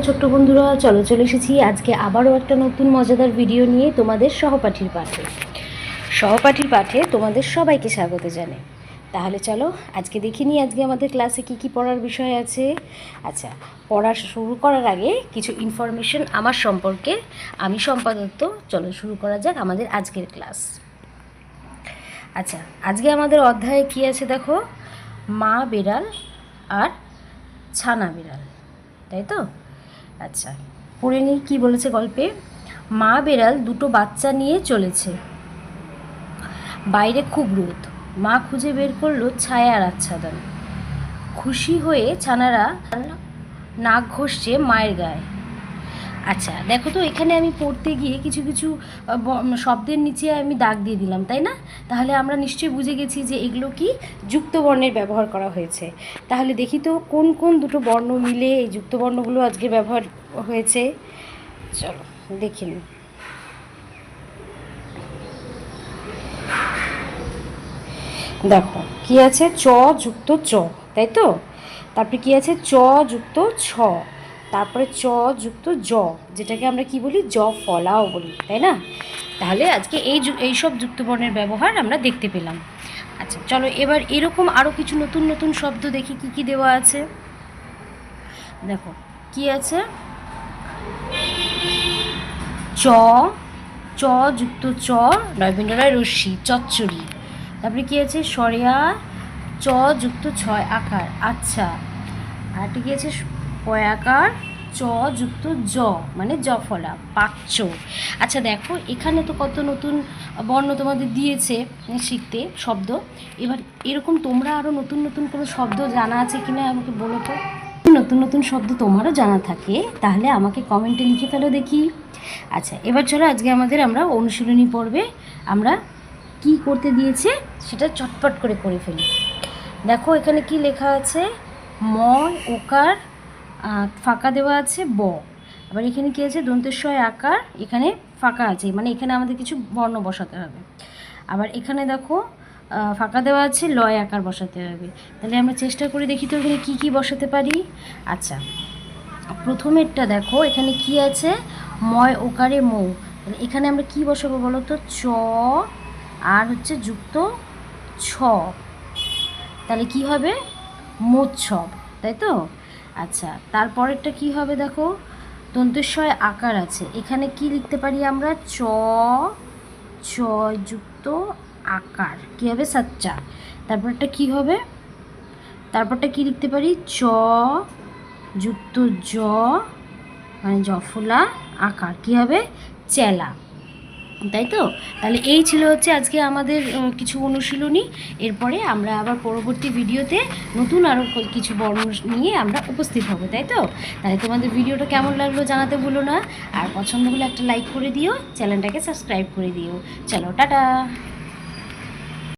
ছোট্ট বন্ধুরা, চলে এসেছি আজকে আবারও একটা নতুন মজাদার ভিডিও নিয়ে তোমাদের সহপাঠীর পাঠে তোমাদের সবাইকে স্বাগত জানাই। তাহলে চলো আজকে দেখে নিই আজকে আমাদের ক্লাসে কি পড়ার বিষয় আছে। আচ্ছা, পড়া শুরু করার আগে কিছু ইনফরমেশন আমার সম্পর্কে। আমি সম্পাদত্ত। চলো শুরু করা যাক আমাদের আজকের ক্লাস। আচ্ছা, আজকে আমাদের অধ্যায়ে কি আছে দেখো, মা বিড়াল আর ছানা বিড়াল, তাই তো? আচ্ছা, পড়ে নিই কী বলেছে গল্পে। মা বিড়াল দুটো বাচ্চা নিয়ে চলেছে। বাইরে খুব রোদ। মা খুঁজে বের করলো ছায়ার আচ্ছাদন। খুশি হয়ে ছানারা নাক ঘষছে মায়ের গায়ে। আচ্ছা দেখো তো, এখানে আমি পড়তে গিয়ে কিছু শব্দের নিচে আমি দাগ দিয়ে দিলাম, তাই না? তাহলে আমরা নিশ্চয়ই বুঝে গেছি যে এগুলো কি যুক্ত বর্ণের ব্যবহার করা হয়েছে। তাহলে দেখি তো কোন কোন দুটো বর্ণ মিলে এই যুক্ত বর্ণগুলো আজকে ব্যবহার হয়েছে। চলো দেখে নিই। দেখো কি আছে, চ যুক্ত চ, তাই তো? তারপরে কি আছে, চ যুক্ত ছ, তারপরে চ যুক্ত জ, যেটাকে আমরা কি বলি, জ ফলাও বলি, তাই না? তাহলে আজকে এই সব যুক্তবর্ণের ব্যবহার আমরা দেখতে পেলাম। আচ্ছা চলো এবার এরকম আরও কিছু নতুন নতুন শব্দ দেখি কি দেওয়া আছে। দেখো কি আছে, চ চ যুক্ত চ, রবীন্দ্র রায় রশ্মি, চচ্চড়ি। তারপরে কি আছে, সরিয়া চ যুক্ত ছয় আকার, আচ্ছা। আরেকটা কি আছে, পয়াকার চ যুক্ত জ, মানে জফলা, পাচ্য। আচ্ছা দেখো এখানে তো কত নতুন বর্ণ তোমাদের দিয়েছে শিখতে শব্দ। এবার এরকম তোমরা আরও নতুন নতুন কোনো শব্দ জানা আছে কিনা আমাকে বলো তো। নতুন নতুন শব্দ তোমারও জানা থাকে তাহলে আমাকে কমেন্টে লিখে ফেলো দেখি। আচ্ছা এবার চলো আজকে আমরা অনুশীলনী পর্বে আমরা কি করতে দিয়েছে সেটা চটপট করে ফেলি। দেখো এখানে কি লেখা আছে, ম ওকার ফাঁকা দেওয়া আছে ব। আবার এখানে কি আছে, দন্তেশ্বয় আকার, এখানে ফাঁকা আছে, মানে এখানে আমাদের কিছু বর্ণ বসাতে হবে। আবার এখানে দেখো ফাঁকা দেওয়া আছে, লয় আকার বসাতে হবে। তাহলে আমরা চেষ্টা করে দেখি তো এখানে কী বসাতে পারি। আচ্ছা প্রথমেরটা দেখো, এখানে কি আছে, ময় ওকারে মৌ। তাহলে এখানে আমরা কি বসাবো বলো তো, চ আর হচ্ছে যুক্ত ছ, তাহলে কি হবে, মোৎসব, তাই তো? আচ্ছা তারপরেরটা কি হবে দেখো, দন্তেশ্বয় আকার আছে, এখানে কি লিখতে পারি আমরা, চ যুক্ত আকার, কী হবে, সাচ্চা। তারপরটা কি হবে, তারপরটা কি লিখতে পারি, চ যুক্ত জ, মানে জফলা আকার, কী হবে, চেলা, তাই তো? তাহলে এই ছিল হচ্ছে আজকে আমাদের কিছু অনুশীলনী। এরপরে আমরা আবার পরবর্তী ভিডিওতে নতুন আরও কিছু বর্ণ নিয়ে আমরা উপস্থিত হব, তাই তো? তাহলে তোমাদের ভিডিওটা কেমন লাগলো জানাতে ভুলো না, আর পছন্দ হলে একটা লাইক করে দিও, চ্যানেলটাকে সাবস্ক্রাইব করে দিও। চলো টাটা।